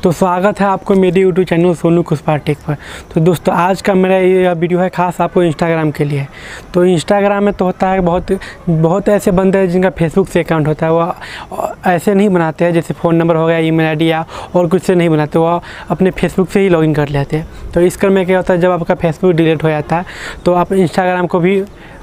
तो स्वागत है आपको मेरे YouTube channel Sonu Kushwaha tech पर। तो दोस्तों आज का मेरा ये वीडियो है खास आपको इंस्टाग्राम के लिए। तो इंस्टाग्राम में तो होता है बहुत ऐसे बंदे हैं जिनका फेसबुक से अकाउंट होता है, वो ऐसे नहीं बनाते हैं जैसे फ़ोन नंबर हो गया, ईमेल आईडी या और कुछ से नहीं बनाते, वो अपने फेसबुक से ही लॉगिन कर लेते हैं। तो इस क्रम में क्या होता है, जब आपका फेसबुक डिलीट हो जाता है तो आप इंस्टाग्राम को भी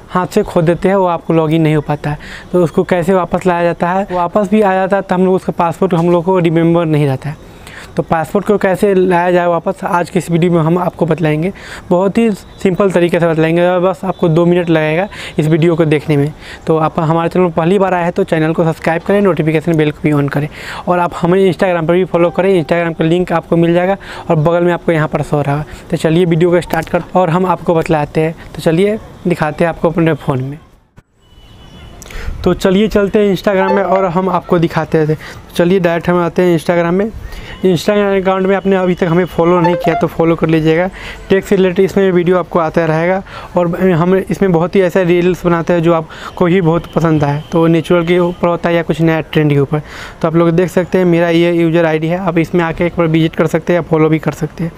हाथ से खो देते हैं, वो आपको लॉगिन नहीं हो पाता है। तो उसको कैसे वापस लाया जाता है, वापस भी आ जाता है तो हम लोग उसका पासवर्ड हम लोग को रिमेंबर नहीं रहता है। तो पासपोर्ट को कैसे लाया जाए वापस, आज की इस वीडियो में हम आपको बतलाएंगे। बहुत ही सिंपल तरीके से बतलाएंगे, बस आपको 2 मिनट लगेगा इस वीडियो को देखने में। तो आप हमारे चैनल पर पहली बार आए हैं तो चैनल को सब्सक्राइब करें, नोटिफिकेशन बेल को भी ऑन करें और आप हमें इंस्टाग्राम पर भी फॉलो करें। इंस्टाग्राम का लिंक आपको मिल जाएगा और बगल में आपको यहाँ पर शो रहा है। तो चलिए वीडियो को स्टार्ट कर और हम आपको बतलाते हैं। तो चलिए दिखाते हैं आपको अपने फ़ोन में। तो चलिए चलते हैं इंस्टाग्राम में और हम आपको दिखाते थे। चलिए डायरेक्ट हम आते हैं इंस्टाग्राम में। इंस्टाग्राम अकाउंट में आपने अभी तक हमें फॉलो नहीं किया तो फॉलो कर लीजिएगा। टेक से रिलेटेड इसमें वीडियो आपको आता रहेगा और हम इसमें बहुत ही ऐसे रील्स बनाते हैं जो आपको ही बहुत पसंद आए। तो नेचुरल के ऊपर होता है या कुछ नया ट्रेंड के ऊपर। तो आप लोग देख सकते हैं मेरा ये यूज़र आईडी है, आप इसमें आके एक बार विजिट कर सकते हैं या फॉलो भी कर सकते हैं।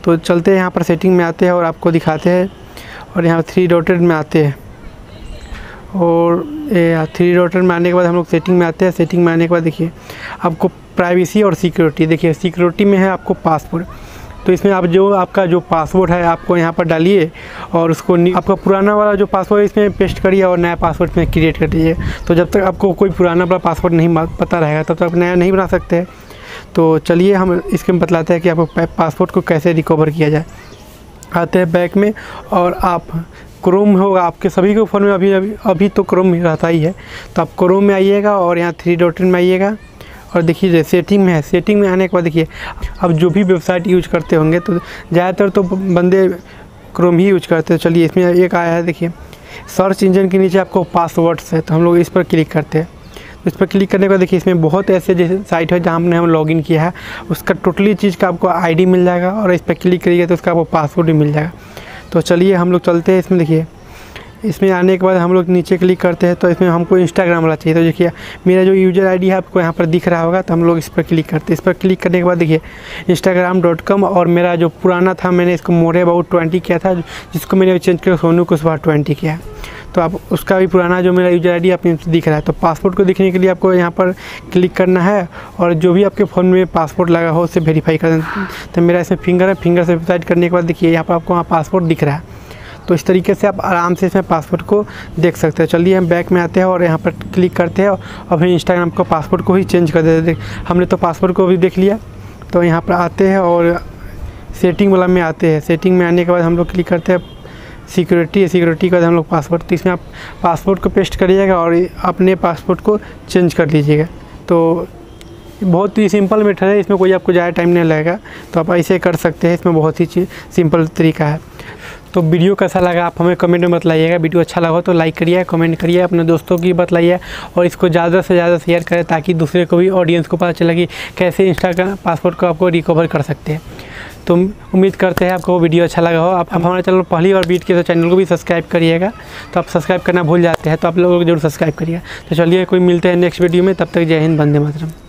तो चलते हैं यहाँ पर सेटिंग में आते हैं और आपको दिखाते हैं और यहाँ 3 डॉटेड में आते हैं और 3 डॉटेड में आने के बाद हम लोग सेटिंग में आते हैं। सेटिंग में आने के बाद देखिए आपको प्राइवेसी और सिक्योरिटी, देखिए सिक्योरिटी में है आपको पासवर्ड। तो इसमें आप आपका जो पासवर्ड है आपको यहाँ पर डालिए और उसको आपका पुराना वाला जो पासवर्ड है इसमें पेस्ट करिए और नया पासवर्ड इसमें क्रिएट कर दीजिए। तो जब तक आपको कोई पुराना वाला पासवर्ड नहीं पता रहेगा तब तक नया नहीं बना सकते। तो चलिए हम इसके में बतलाते हैं कि आपको पासवर्ड को कैसे रिकवर किया जाए। आते हैं बैक में और आप क्रोम होगा आपके सभी के फ़ोन में, अभी तो क्रोम रहता ही है। तो आप क्रोम में आइएगा और यहाँ 3 डॉट में आइएगा और देखिए सेटिंग में है। सेटिंग में आने के बाद देखिए अब जो भी वेबसाइट यूज करते होंगे तो ज़्यादातर तो बंदे क्रोम ही यूज करते हैं। चलिए इसमें एक आया है, देखिए सर्च इंजन के नीचे आपको पासवर्ड्स है, तो हम लोग इस पर क्लिक करते हैं। तो इस पर क्लिक करने के बाद देखिए इसमें बहुत ऐसे जैसे साइट है जहाँ हमने लॉगिन किया है उसका टोटली चीज़ का आपको आईडी मिल जाएगा और इस पर क्लिक करिएगा तो उसका आपको पासवर्ड भी मिल जाएगा। तो चलिए हम लोग चलते हैं इसमें। देखिए इसमें आने के बाद हम लोग नीचे क्लिक करते हैं तो इसमें हमको इंस्टाग्राम वाला चाहिए। तो देखिए मेरा जो यूज़र आईडी है आपको यहाँ पर दिख रहा होगा, तो हम लोग इस पर क्लिक करते हैं। इस पर क्लिक करने के बाद देखिए instagram.com और मेरा जो पुराना था मैंने इसको मोरे अबाउट 20 किया था, जिसको मैंने चेंज कर सोनू कुशवाहा 20 किया है। तो आप उसका भी पुराना जो मेरा यूज़र आईडी आपको दिख रहा है। तो पासपोर्ट को दिखने के लिए आपको यहाँ पर क्लिक करना है और जो भी आपके फ़ोन में पासपोर्ट लगा हो उसे वेरीफाई कर देना। तो मेरा इसमें फिंगर है, फिंगर से वेरीफाई करने के बाद देखिए यहाँ पर आपको वहाँ पासपोर्ट दिख रहा है। तो इस तरीके से आप आराम से इसमें पासपोर्ट को देख सकते हैं। चलिए हम बैक में आते हैं और यहाँ पर क्लिक करते हैं और फिर इंस्टाग्राम को पासपोर्ट को ही चेंज कर देते हैं। हमने तो पासपोर्ट को भी देख लिया। तो यहाँ पर आते हैं और सेटिंग वाला में आते हैं। सेटिंग में आने के बाद हम लोग क्लिक करते हैं सिक्योरिटी के बाद हम लोग पासपोर्ट। तो इसमें आप पासपोर्ट को पेस्ट करिएगा और अपने पासपोर्ट को चेंज कर लीजिएगा। तो बहुत ही सिंपल मेथड है, इसमें कोई आपको ज़्यादा टाइम नहीं लगेगा। तो आप ऐसे कर सकते हैं, इसमें बहुत ही सिंपल तरीका है। तो वीडियो कैसा लगा आप हमें कमेंट में बतलाइएगा। वीडियो अच्छा लगा तो लाइक करिए, कमेंट करिए, अपने दोस्तों की बतलाइए और इसको ज़्यादा से ज़्यादा शेयर करें ताकि दूसरे को भी, ऑडियंस को पता चले कि कैसे इंस्टाग्राम पासवर्ड को आपको रिकवर कर सकते हैं। तो उम्मीद करते हैं आपको वीडियो अच्छा लगा हो। आप हमारे चैनल पहली बार विजिट किए तो चैनल को भी सब्सक्राइब करिएगा। तो आप सब्सक्राइब करना भूल जाते हैं तो आप लोग जरूर सब्सक्राइब करिएगा। तो चलिए कोई मिलते हैं नेक्स्ट वीडियो में, तब तक जय हिंद, वंदे मातरम।